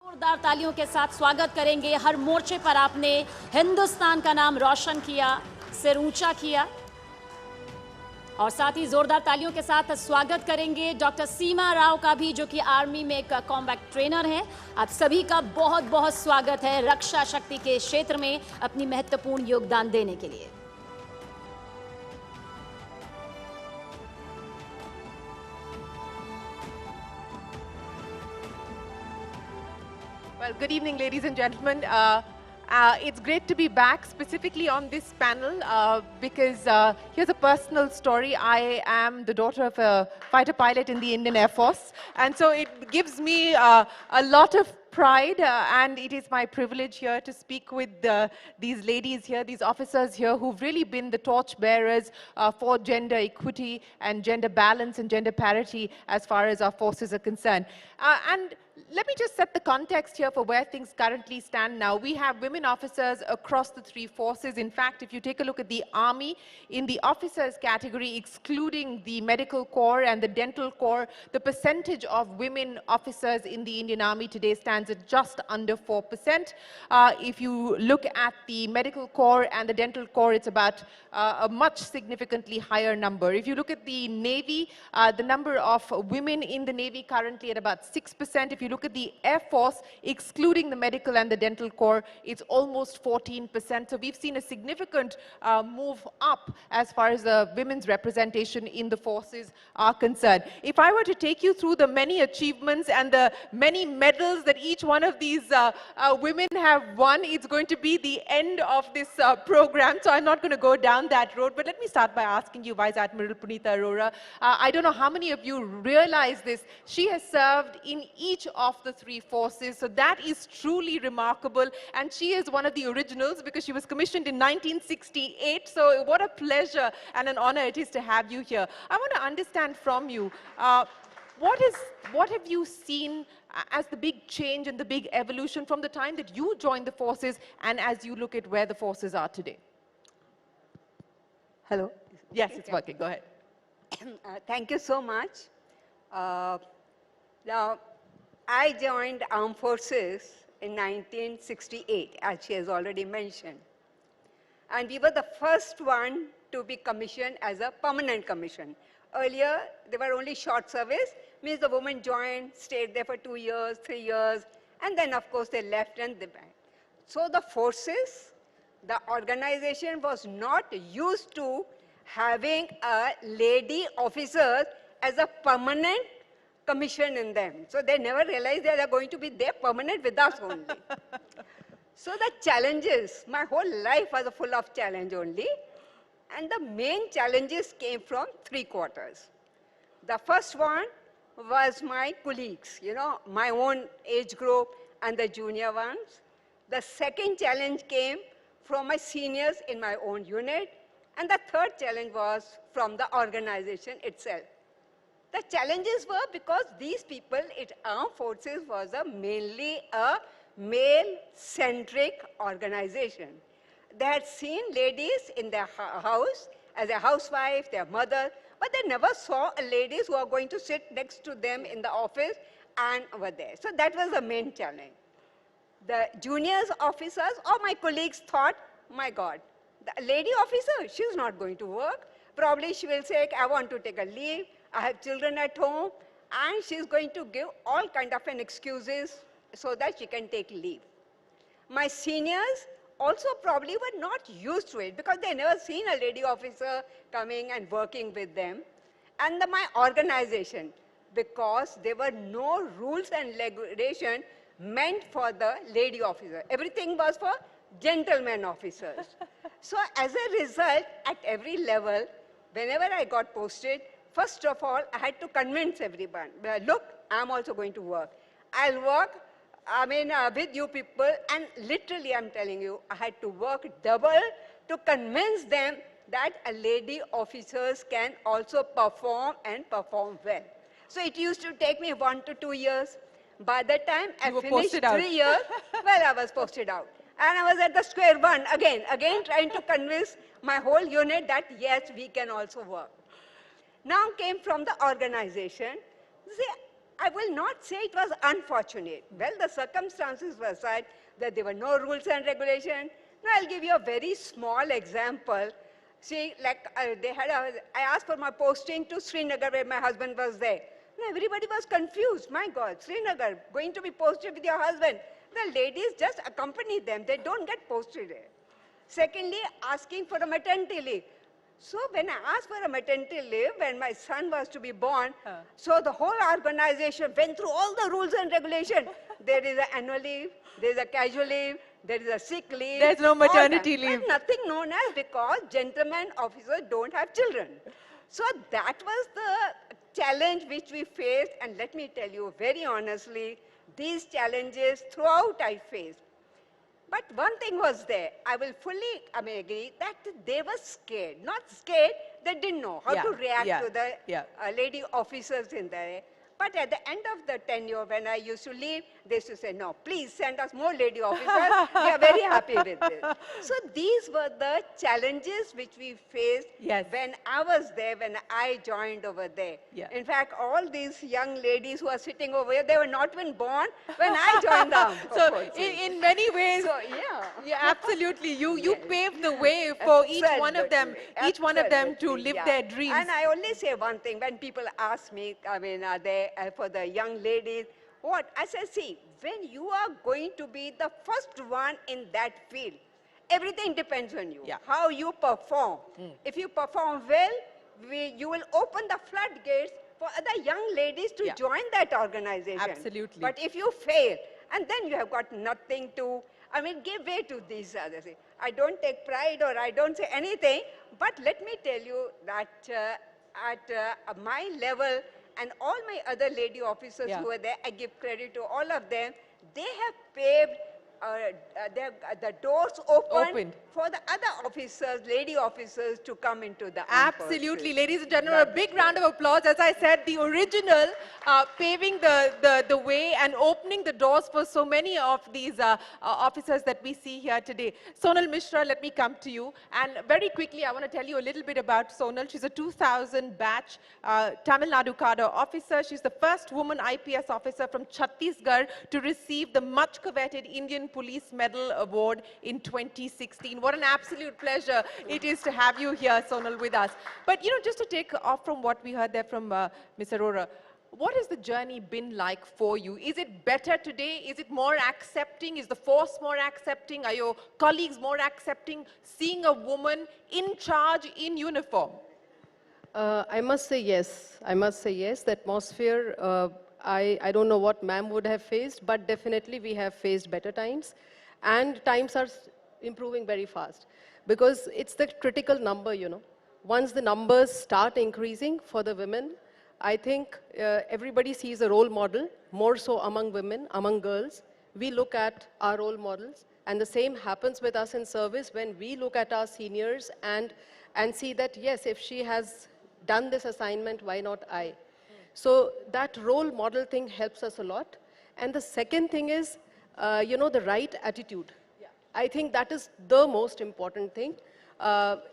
जोरदार तालियों के साथ स्वागत करेंगे। हर मोर्चे पर आपने हिंदुस्तान का नाम रोशन किया, सिर ऊंचा किया। और साथ ही जोरदार तालियों के साथ स्वागत करेंगे डॉक्टर सीमा राव का भी, जो कि आर्मी में एक कॉम्बैट ट्रेनर हैं। आप सभी का बहुत बहुत स्वागत है रक्षा शक्ति के क्षेत्र में अपनी महत्वपूर्ण योगदान देने के लिए। Well, good evening, ladies and gentlemen. It's great to be back, specifically on this panel, because here's a personal story. I am the daughter of a fighter pilot in the Indian Air Force, and so it gives me a lot of pride, and it is my privilege here to speak with these ladies here, these officers here, who've really been the torch bearers for gender equity and gender balance and gender parity as far as our forces are concerned. And let me just set the context here for where things currently stand now. We have women officers across the three forces. In fact, if you take a look at the Army, in the officers category, excluding the medical corps and the dental corps, the percentage of women officers in the Indian Army today stands at just under 4%. If you look at the medical corps and the dental corps, it's about a much significantly higher number. If you look at the Navy, the number of women in the Navy currently at about 6%. If you look at the Air Force, excluding the medical and the dental corps, it's almost 14%. So we've seen a significant move up as far as the women's representation in the forces are concerned. If I were to take you through the many achievements and the many medals that each one of these women have won, it's going to be the end of this program. So I'm not going to go down that road. But let me start by asking you, Vice Admiral Punita Arora, I don't know how many of you realize this. She has served in each of the three forces, so that is truly remarkable, and she is one of the originals because she was commissioned in 1968, so what a pleasure and an honor it is to have you here. I want to understand from you, what have you seen as the big change and the big evolution from the time that you joined the forces and as you look at where the forces are today? Hello? Yes, it's working. Go ahead. Thank you so much. Now, I joined Armed Forces in 1968, as she has already mentioned. And we were the first one to be commissioned as a permanent commission. Earlier, they were only short service, means the woman joined, stayed there for 2 years, 3 years, and then, of course, they left and they back. So the forces, the organization was not used to having a lady officer as a permanent commission in them. So they never realized they are going to be there permanent with us only. So the challenges, my whole life was full of challenge only. And the main challenges came from three quarters. The first one was my colleagues, you know, my own age group and the junior ones. The second challenge came from my seniors in my own unit. And the third challenge was from the organization itself. The challenges were because these people in armed forces was mainly a male-centric organization. They had seen ladies in their house as a housewife, their mother, but they never saw ladies who are going to sit next to them in the office and over there. So that was the main challenge. The juniors officers or my colleagues thought, my God, the lady officer, she's not going to work. Probably she will say, I want to take a leave. I have children at home, and she's going to give all kind of excuses so that she can take leave. My seniors also probably were not used to it because they never seen a lady officer coming and working with them. And my organization, because there were no rules and regulation meant for the lady officer. Everything was for gentlemen officers. So as a result, at every level, whenever I got posted, first of all, I had to convince everyone, look, I'm also going to work. I'll work, with you people, and literally I'm telling you, I had to work double to convince them that a lady officers can also perform and perform well. So it used to take me 1 to 2 years. By the time I finished 3 years, well, I was posted out. And I was at the square one again trying to convince my whole unit that yes, we can also work. Now came from the organization. See, I will not say it was unfortunate. Well, the circumstances were such that there were no rules and regulations. Now, I'll give you a very small example. See, like I asked for my posting to Srinagar where my husband was there. Now, everybody was confused. My God, Srinagar, going to be posted with your husband. The ladies just accompany them. They don't get posted there. Secondly, asking for a maternity leave. So when I asked for a maternity leave, when my son was to be born, so the whole organization went through all the rules and regulations. There is an annual leave, there is a casual leave, there is a sick leave. There's no maternity leave. And nothing known as, because gentlemen officers don't have children. So that was the challenge which we faced. And let me tell you very honestly, these challenges throughout I faced. But one thing was there. I will fully agree that they were scared. Not scared, they didn't know how to react to the lady officers in there. But at the end of the tenure, when I used to leave, they used to say, no, please send us more lady officers. We are very happy with this. So these were the challenges which we faced when I was there, when I joined over there. In fact, all these young ladies who are sitting over here, they were not even born when I joined them. So in many ways, absolutely, you paved the way for each one of them to live their dreams. And I only say one thing, when people ask me, for the young ladies, what? I say, see, when you are going to be the first one in that field, everything depends on you, how you perform. If you perform well, you will open the floodgates for other young ladies to join that organization. Absolutely. But if you fail, and then you have got nothing to, give way to these others. I don't take pride or I don't say anything, but let me tell you that at my level, and all my other lady officers who were there, I give credit to all of them. They have paved the doors open for the other officers, lady officers, to come into the armed Absolutely. forces. Ladies and gentlemen, a big round of applause. As I said, the original paving the way and opening the doors for so many of these officers that we see here today. Sonal Misra, let me come to you. And very quickly, I want to tell you a little bit about Sonal. She's a 2000 batch Tamil Nadu cadre officer. She's the first woman IPS officer from Chhattisgarh to receive the much coveted Indian Police Medal Award in 2016. What an absolute pleasure it is to have you here, Sonal, with us. But, just to take off from what we heard there from Ms. Arora, what has the journey been like for you? Is it better today? Is it more accepting? Is the force more accepting? Are your colleagues more accepting seeing a woman in charge in uniform? I must say yes. I must say yes. The atmosphere, I don't know what ma'am would have faced, but definitely we have faced better times. And times are improving very fast. Because it's the critical number, Once the numbers start increasing for the women, I think everybody sees a role model, more so among women, among girls. We look at our role models. And the same happens with us in service when we look at our seniors and see that, yes, if she has done this assignment, why not I? So that role model thing helps us a lot. And the second thing is, the right attitude. I think that is the most important thing.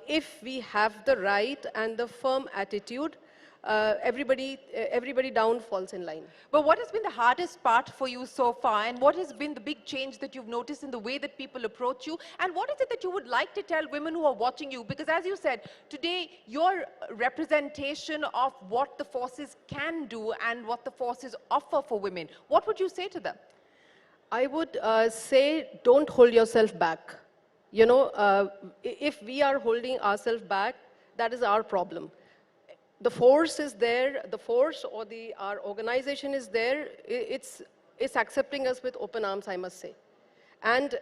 If we have the right and the firm attitude, everybody down falls in line. But what has been the hardest part for you so far, and what has been the big change that you've noticed in the way that people approach you, and what is it that you would like to tell women who are watching you? Because as you said, today your representation of what the forces can do and what the forces offer for women, what would you say to them? I would say don't hold yourself back. If we are holding ourselves back, that is our problem. The force is there, the force or our organization is there, it's accepting us with open arms, I must say. And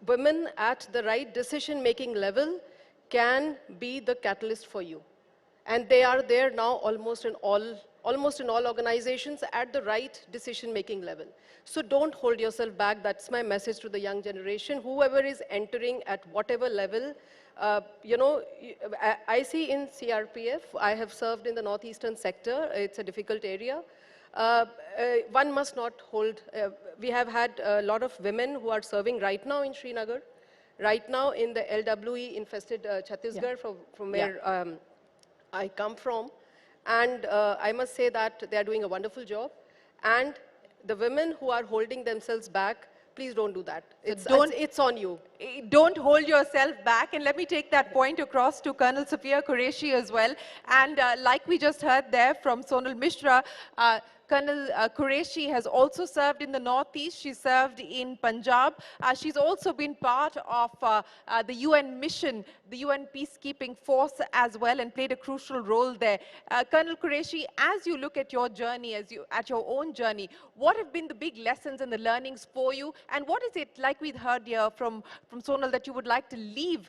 women at the right decision-making level can be the catalyst for you. And they are there now almost in all organizations at the right decision-making level. So don't hold yourself back. That's my message to the young generation. Whoever is entering at whatever level, I see in CRPF, I have served in the northeastern sector. It's a difficult area. One must not hold. We have had a lot of women who are serving right now in Srinagar, right now in the LWE-infested Chhattisgarh, from where I come from. And I must say that they are doing a wonderful job. And the women who are holding themselves back, please don't do that. It's on you. Don't hold yourself back. And let me take that point across to Colonel Sofiya Qureshi as well. And like we just heard there from Sonal Misra, Colonel Qureshi has also served in the Northeast. She served in Punjab. She's also been part of the UN mission, the UN peacekeeping force as well, and played a crucial role there. Colonel Qureshi, as you look at your journey, at your own journey, what have been the big lessons and the learnings for you? And what is it, like we heard here from Sonal, that you would like to leave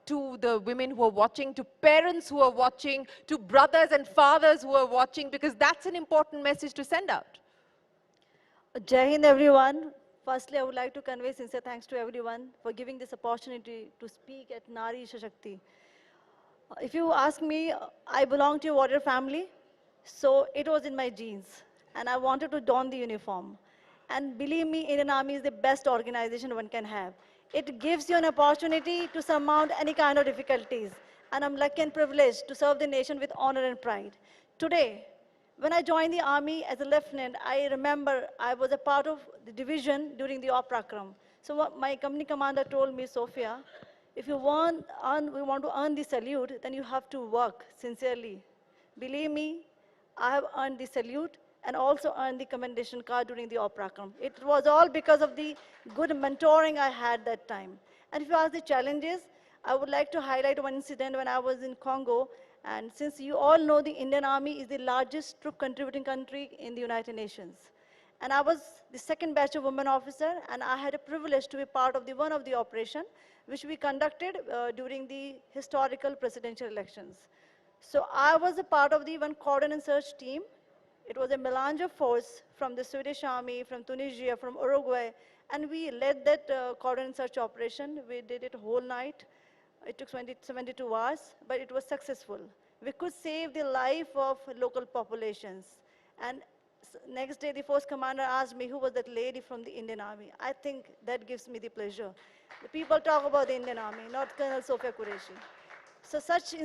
to the women who are watching, to parents who are watching, to brothers and fathers who are watching, because that's an important message to send out? Jai Hind, everyone. Firstly, I would like to convey sincere thanks to everyone for giving this opportunity to speak at Nari Shakti. If you ask me, I belong to a warrior family, so it was in my genes, and I wanted to don the uniform. And believe me, Indian Army is the best organization one can have. It gives you an opportunity to surmount any kind of difficulties, and I'm lucky and privileged to serve the nation with honor and pride. Today, when I joined the Army as a lieutenant, I remember I was a part of the division during the Oprakram. So what my company commander told me, Sofiya, if you want to earn the salute, then you have to work sincerely. Believe me, I have earned the salute and also earned the commendation card during the Oprakram. It was all because of the good mentoring I had that time. And if you ask the challenges, I would like to highlight one incident when I was in Congo. And since you all know, the Indian Army is the largest troop contributing country in the United Nations. And I was the second batch of women officer, and I had a privilege to be part of one of the operation, which we conducted during the historical presidential elections. So I was a part of the one cordon and search team. It was a melange of force from the Swedish Army, from Tunisia, from Uruguay, and we led that cordon and search operation. We did it whole night. It took 72 hours, but it was successful. We could save the life of local populations. And next day, the force commander asked me who was that lady from the Indian Army. I think that gives me the pleasure. The people talk about the Indian Army, not Colonel Sofiya Qureshi. So such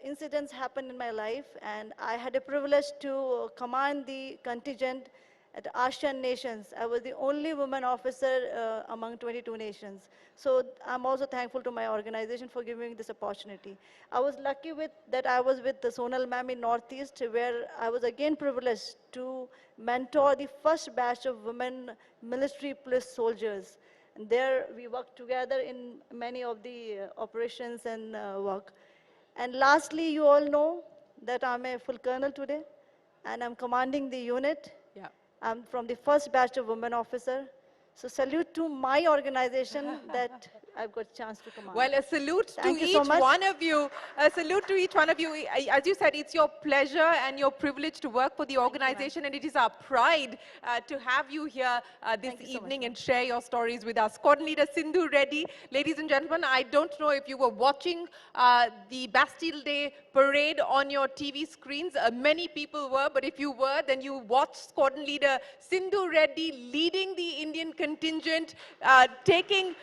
incidents happened in my life, and I had a privilege to command the contingent at ASEAN nations. I was the only woman officer among 22 nations. So I'm also thankful to my organization for giving me this opportunity. I was lucky that I was with the Sonal ma'am in Northeast, where I was again privileged to mentor the first batch of women military police soldiers. And there we worked together in many of the operations and work. And lastly, you all know that I'm a full colonel today, and I'm commanding the unit. Yeah. I'm from the first batch of women officer. So salute to my organization that I've got a chance to command. Well, a salute to each so much. one of you. A salute to each one of you. As you said, it's your pleasure and your privilege to work for the organization, and it is our pride to have you here this evening and share your stories with us. Squadron Leader Sindhu, Reddy. Ladies and gentlemen, I don't know if you were watching the Bastille Day parade on your TV screens. Many people were, but if you were, then you watched Squadron Leader Sindhu Reddy leading the Indian contingent, taking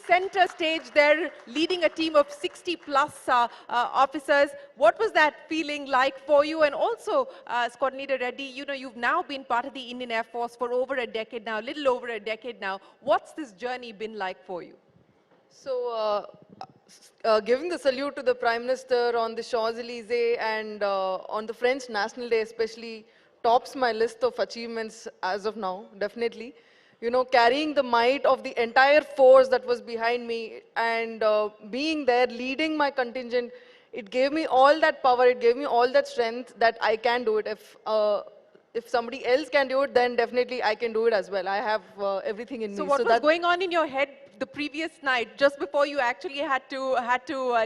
center stage there, leading a team of 60 plus officers. What was that feeling like for you? And also, Squadron Leader Reddy, you know, you've now been part of the Indian Air Force for over a decade now, a little over a decade now. What's this journey been like for you? So, giving the salute to the Prime Minister on the Champs-Élysées and on the French National Day especially tops my list of achievements as of now, definitely. You know, carrying the might of the entire force that was behind me and being there, leading my contingent, it gave me all that power, it gave me all that strength that I can do it. If somebody else can do it, then definitely I can do it as well. I have everything in me. So what was going on in your head the previous night, just before you actually had to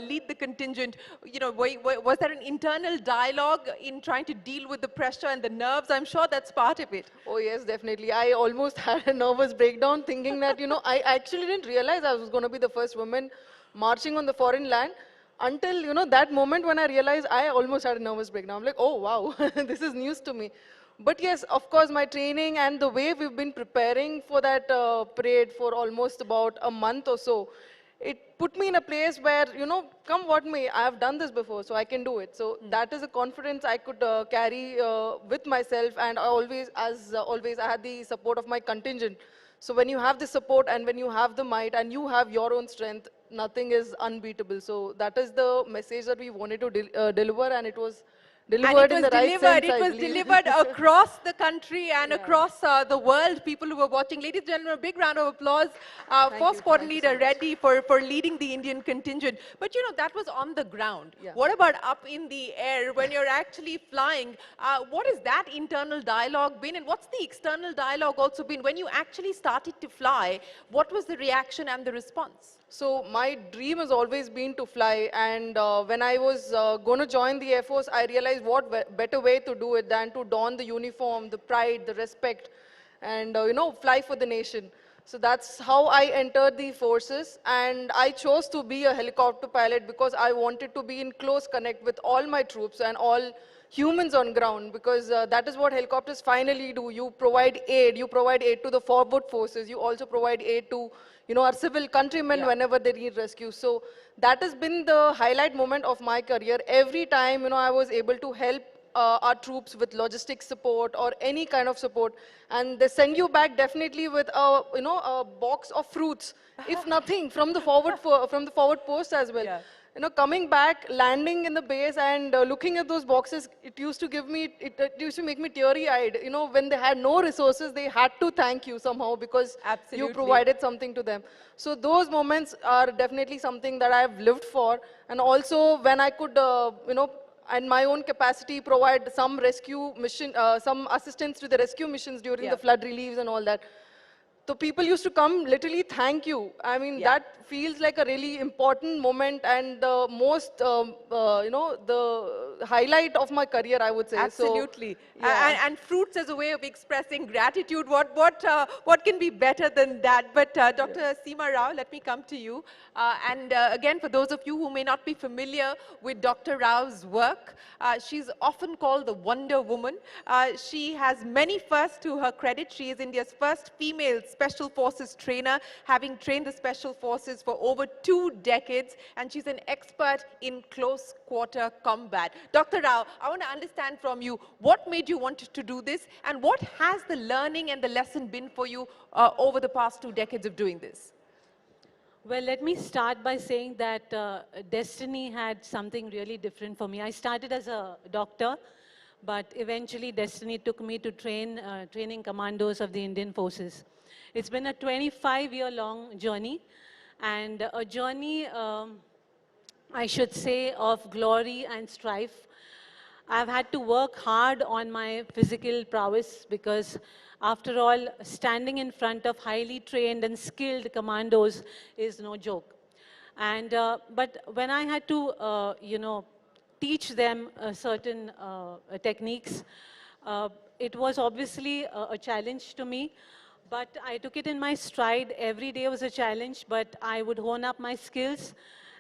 lead the contingent? You know, was there an internal dialogue in trying to deal with the pressure and the nerves? I'm sure that's part of it. Oh yes, definitely. I almost had a nervous breakdown thinking that, you know, I actually didn't realize I was going to be the first woman marching on the foreign land until, you know, that moment when I realized I almost had a nervous breakdown. I'm like, oh wow, this is news to me. But yes, of course, my training and the way we've been preparing for that parade for almost about a month or so, it put me in a place where, you know, come what may, I have done this before, so I can do it. So that is a confidence I could carry with myself, and I always, always, I had the support of my contingent. So when you have the support and when you have the might and you have your own strength, nothing is unbeatable. So that is the message that we wanted to deliver, and it was delivered in the right sense, It I was believe. delivered across the country and across the world. People who were watching. Ladies and gentlemen, a big round of applause for Squadron Leader Reddy for leading the Indian contingent. But you know, that was on the ground. Yeah. What about up in the air when you're actually flying? What has that internal dialogue been, and what's the external dialogue also been? When you actually started to fly, what was the reaction and the response? So my dream has always been to fly, and when I was going to join the Air Force, I realized what better way to do it than to don the uniform, the pride, the respect, and you know, fly for the nation. So that's how I entered the forces, and I chose to be a helicopter pilot because I wanted to be in close connect with all my troops and all humans on ground, because that is what helicopters finally do. You provide aid to the forward forces, you also provide aid to, you know, our civil countrymen whenever they need rescue. So that has been the highlight moment of my career. Every time, you know, I was able to help our troops with logistic support or any kind of support, and they send you back definitely with a, you know, a box of fruits, if nothing, from the forward post as well. Yeah. You know, coming back, landing in the base and looking at those boxes, it used to give me, it used to make me teary-eyed. You know, when they had no resources, they had to thank you somehow because you provided something to them. So those moments are definitely something that I've lived for. And also when I could, you know, in my own capacity, provide some rescue mission, some assistance to the rescue missions during the flood reliefs and all that. So people used to come literally thank you. I mean, that feels like a really important moment and the most, you know, the highlight of my career, I would say. Absolutely. So, yeah. And fruits as a way of expressing gratitude. What can be better than that? But Dr. Seema Rao, let me come to you. And again, for those of you who may not be familiar with Dr. Rao's work, she's often called the Wonder Woman. She has many firsts to her credit. She is India's first female Special Forces trainer, having trained the Special Forces for over 2 decades, and she's an expert in close quarter combat. Dr. Rao, I want to understand from you, what made you want to do this, and what has the learning and the lesson been for you over the past 2 decades of doing this? Well, let me start by saying that destiny had something really different for me. I started as a doctor, but eventually destiny took me to training commandos of the Indian forces. It's been a 25-year-long journey, and a journey, I should say, of glory and strife. I've had to work hard on my physical prowess because, after all, standing in front of highly trained and skilled commandos is no joke. And, but when I had to, you know, teach them certain techniques, it was obviously a challenge to me. But I took it in my stride. Every day was a challenge, but I would hone up my skills,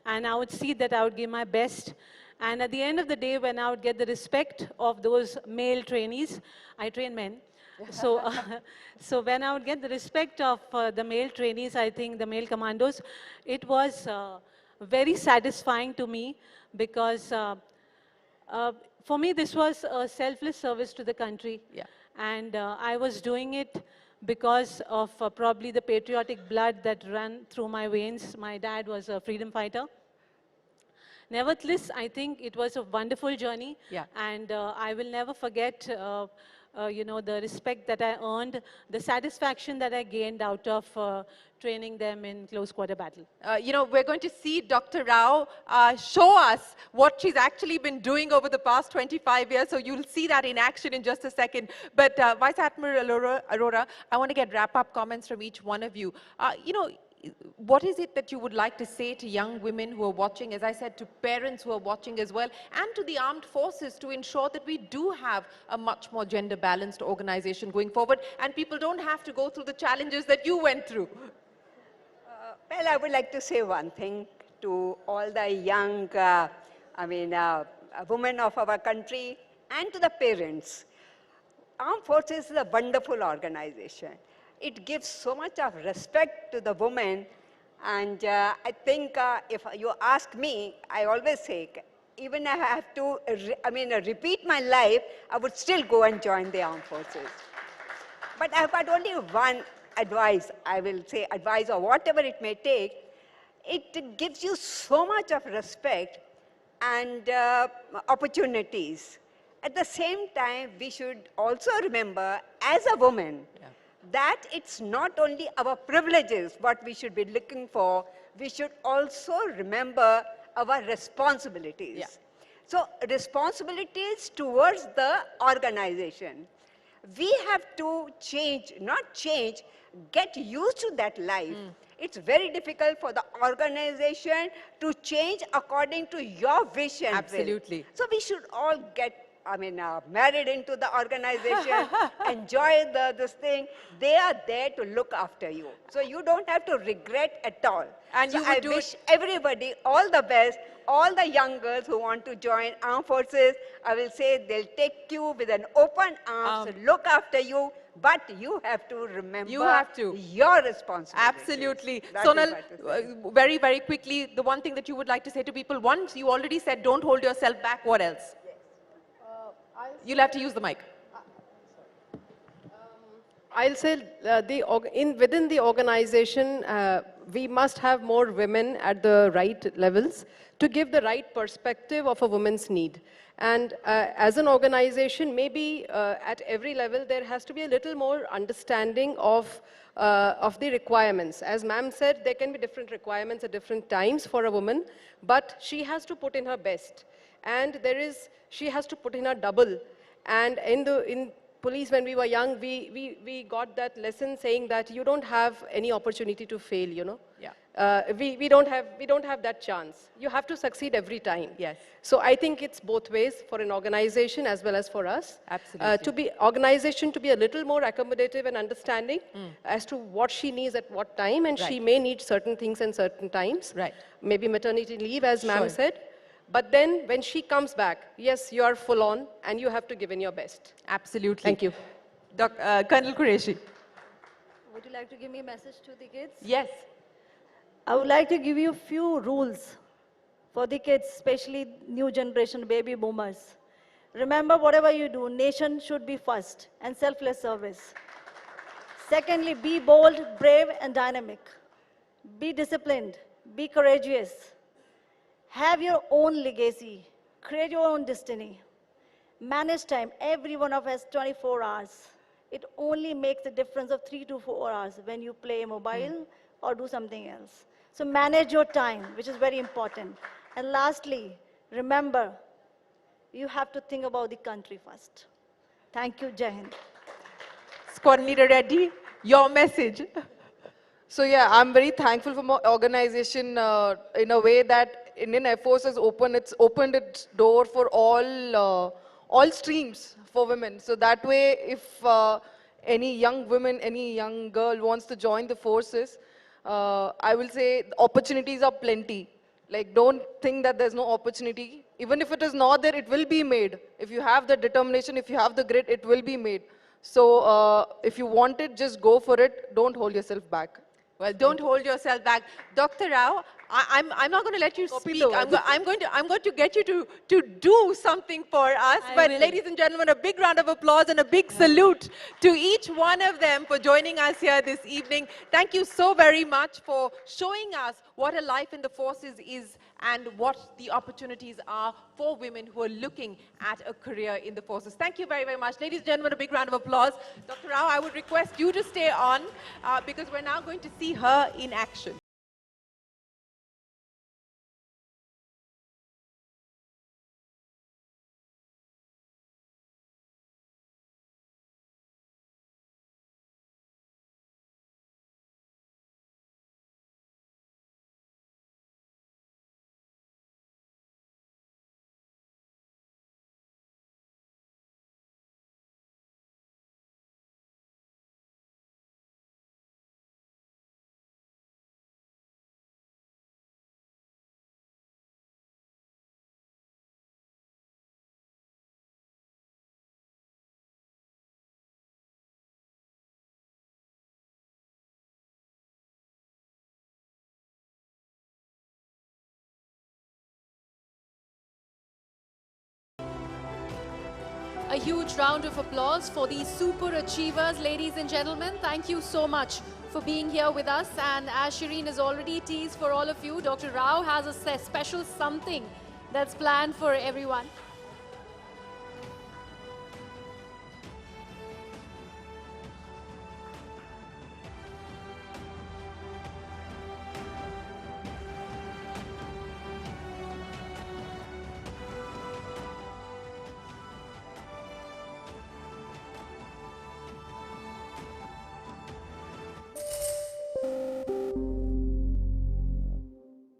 and I would see that I would give my best. And at the end of the day, when I would get the respect of those male trainees, I train men. So, so when I would get the respect of the male trainees, I think the male commandos, it was very satisfying to me because for me, this was a selfless service to the country. Yeah. And I was doing it because of probably the patriotic blood that ran through my veins. My dad was a freedom fighter. Nevertheless, I think it was a wonderful journey, and I will never forget, you know, the respect that I earned, the satisfaction that I gained out of training them in close quarter battle. You know, we're going to see Dr. Rao show us what she's actually been doing over the past 25 years. So you'll see that in action in just a second. But Vice Admiral Arora, I want to get wrap-up comments from each one of you. You know, what is it that you would like to say to young women who are watching, as I said, to parents who are watching as well, and to the armed forces to ensure that we do have a much more gender-balanced organization going forward, and people don't have to go through the challenges that you went through? Well, I would like to say one thing to all the young, women of our country and to the parents. Armed Forces is a wonderful organization. It gives so much of respect to the women And I think if you ask me, I always say, even if I have to, repeat my life, I would still go and join the armed forces. But I've got only one advice, I will say advice or whatever it may take. It gives you so much of respect and opportunities. At the same time, we should also remember, as a woman, that it's not only our privileges what we should be looking for, we should also remember our responsibilities. So responsibilities towards the organization. We have to change, not change, get used to that life. It's very difficult for the organization to change according to your vision. Absolutely. So we should all get married into the organization, enjoy this thing. They are there to look after you. So you don't have to regret at all. And so you would I do wish everybody all the best, all the young girls who want to join armed forces. I will say they'll take you with an open arms, look after you, but you have to remember your responsibility. Absolutely. That is Sonal, what to say. very, very quickly, the one thing that you would like to say to people, once you already said don't hold yourself back, what else? You'll have to use the mic. I'll say within the organization, we must have more women at the right levels to give the right perspective of a woman's need. And as an organization, maybe at every level, there has to be a little more understanding of the requirements. As ma'am said, there can be different requirements at different times for a woman, but she has to put in her best. And she has to put in her double. And in police, when we were young, we got that lesson saying that you don't have any opportunity to fail, you know. Yeah. We don't have that chance. You have to succeed every time. Yes. So I think it's both ways for an organization as well as for us. Absolutely. Organization to be a little more accommodative and understanding as to what she needs at what time, and she may need certain things in certain times. Right. Maybe maternity leave, as ma'am Sure. said. But then when she comes back, yes, you are full on and you have to give in your best. Absolutely. Thank you. Colonel Qureshi. Would you like to give me a message to the kids? Yes. I would like to give you a few rules for the kids, especially new generation baby boomers. Remember, whatever you do, nation should be first and selfless service. Secondly, be bold, brave, and dynamic. Be disciplined. Be courageous. Have your own legacy. Create your own destiny. Manage time. Every one of us has 24 hours. It only makes a difference of 3 to 4 hours when you play mobile or do something else. So manage your time, which is very important. And lastly, remember, you have to think about the country first. Thank you, Jai Hind. Squadron Leader Reddy, your message. So yeah, I'm very thankful for my organization in a way that Indian Air Force has opened its door for all streams for women. So that way, if any young woman, any young girl wants to join the forces, I will say the opportunities are plenty. Like, don't think that there's no opportunity. Even if it is not there, it will be made. If you have the determination, if you have the grit, it will be made. So if you want it, just go for it. Don't hold yourself back. Well, don't hold yourself back. Dr. Rao, I'm not going to let you speak. I'm going to get you to do something for us. But ladies and gentlemen, a big round of applause and a big salute to each one of them for joining us here this evening. Thank you so very much for showing us what a life in the forces is and what the opportunities are for women who are looking at a career in the forces. Thank you very, very much. Ladies and gentlemen, a big round of applause. Dr. Rao, I would request you to stay on because we're now going to see her in action. A huge round of applause for these super achievers, ladies and gentlemen. Thank you so much for being here with us. And as Shereen has already teased for all of you, Dr. Rao has a special something that's planned for everyone.